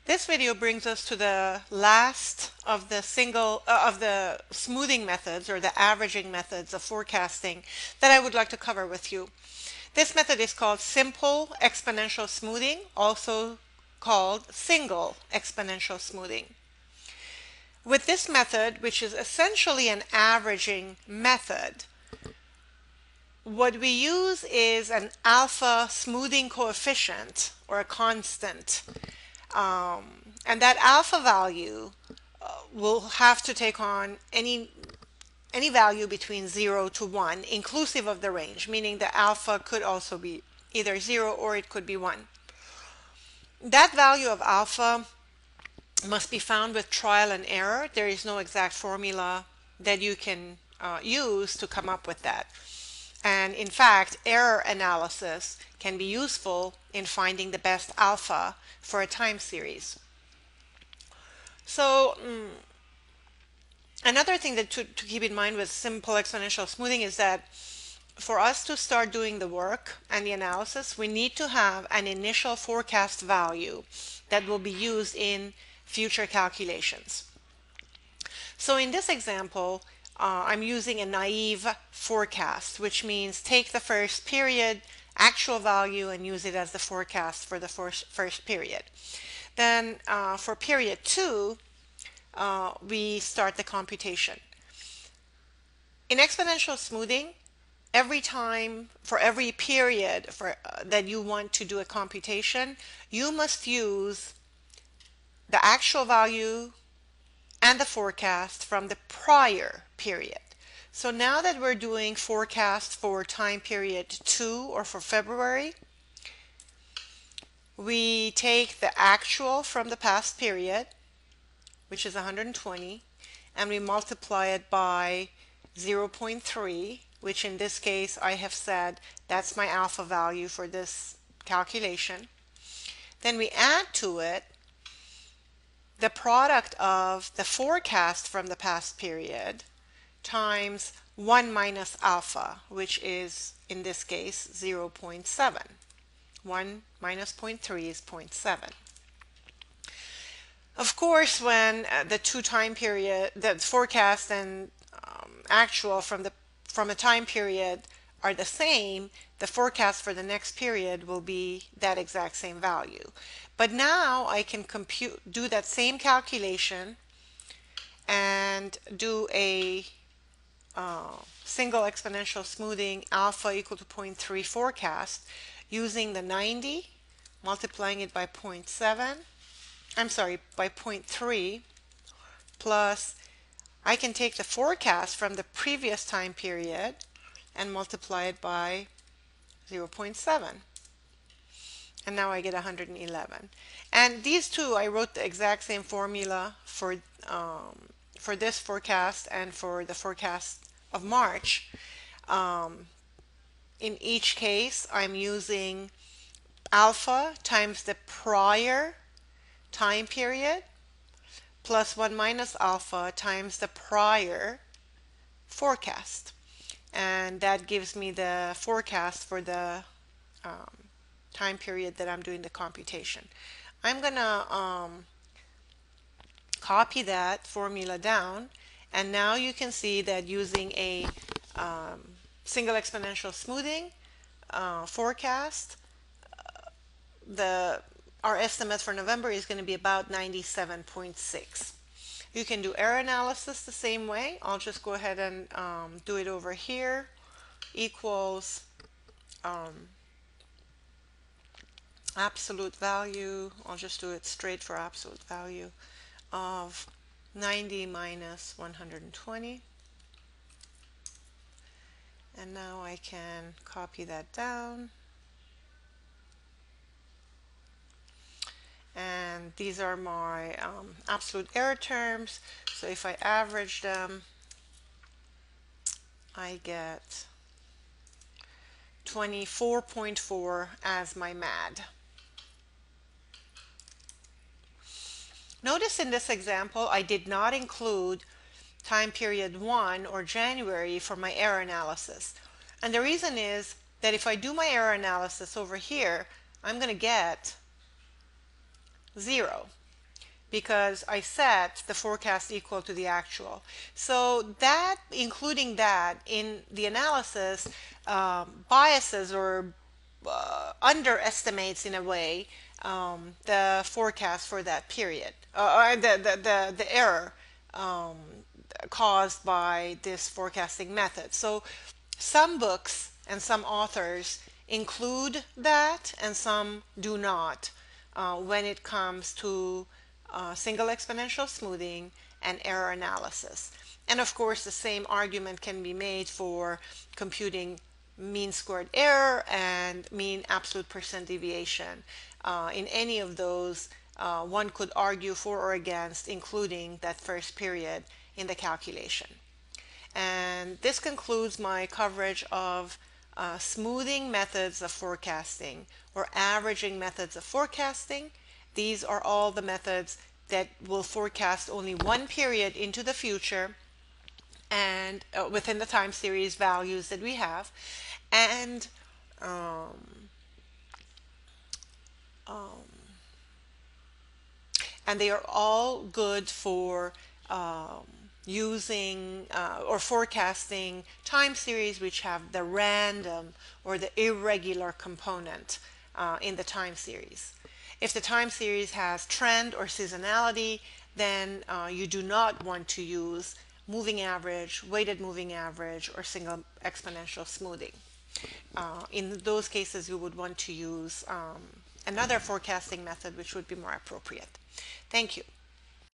This video brings us to the last of the smoothing methods or the averaging methods of forecasting that I would like to cover with you. This method is called simple exponential smoothing, also called single exponential smoothing. With this method, which is essentially an averaging method, what we use is an alpha smoothing coefficient or a constant. And that alpha value will have to take on any value between 0 to 1, inclusive of the range, meaning the alpha could also be either 0 or it could be 1. That value of alpha must be found with trial and error. There is no exact formula that you can use to come up with that. And in fact, error analysis can be useful in finding the best alpha for a time series. So another thing that to keep in mind with simple exponential smoothing is that for us to start doing the work and the analysis, we need to have an initial forecast value that will be used in future calculations. So in this example, I'm using a naive forecast, which means take the first period actual value and use it as the forecast for the first period. Then for period 2, we start the computation. In exponential smoothing, every time for every period that you want to do a computation, you must use the actual value and the forecast from the prior period. So now that we're doing forecast for time period 2 or for February, we take the actual from the past period, which is 120, and we multiply it by 0.3, which in this case I have said that's my alpha value for this calculation. Then we add to it the product of the forecast from the past period times 1 minus alpha, which is in this case 0.7. 1 minus 0.3 is 0.7. Of course, when the two time period, the forecast and actual from a time period are the same, the forecast for the next period will be that exact same value. But now I can do that same calculation and do a single exponential smoothing alpha equal to 0.3 forecast using the 90, multiplying it by 0.7, by 0.3, plus I can take the forecast from the previous time period and multiply it by 0.7. And now I get 111. And these two, I wrote the exact same formula for this forecast and for the forecast of March. In each case, I'm using alpha times the prior time period plus 1 minus alpha times the prior forecast. And that gives me the forecast for the time period that I'm doing the computation. I'm going to copy that formula down, and now you can see that using a single exponential smoothing forecast, our estimate for November is going to be about 97.6. You can do error analysis the same way. I'll just go ahead and do it over here. Equals absolute value. I'll just do it straight for absolute value of 90 minus 120. And now I can copy that down. And these are my absolute error terms. So if I average them, I get 24.4 as my MAD. Notice in this example, I did not include time period 1 or January for my error analysis. And the reason is that if I do my error analysis over here, I'm going to get 0. because I set the forecast equal to the actual. So that, including that in the analysis, biases or underestimates in a way the forecast for that period, or the error caused by this forecasting method. So some books and some authors include that and some do not when it comes to single exponential smoothing and error analysis. And of course, the same argument can be made for computing mean squared error and mean absolute percent deviation. In any of those, one could argue for or against including that first period in the calculation. And this concludes my coverage of smoothing methods of forecasting or averaging methods of forecasting. These are all the methods that will forecast only one period into the future and within the time series values that we have. And um, um, and they are all good for using or forecasting time series which have the random or the irregular component in the time series. If the time series has trend or seasonality, then you do not want to use moving average, weighted moving average, or single exponential smoothing. In those cases, you would want to use another forecasting method which would be more appropriate. Thank you.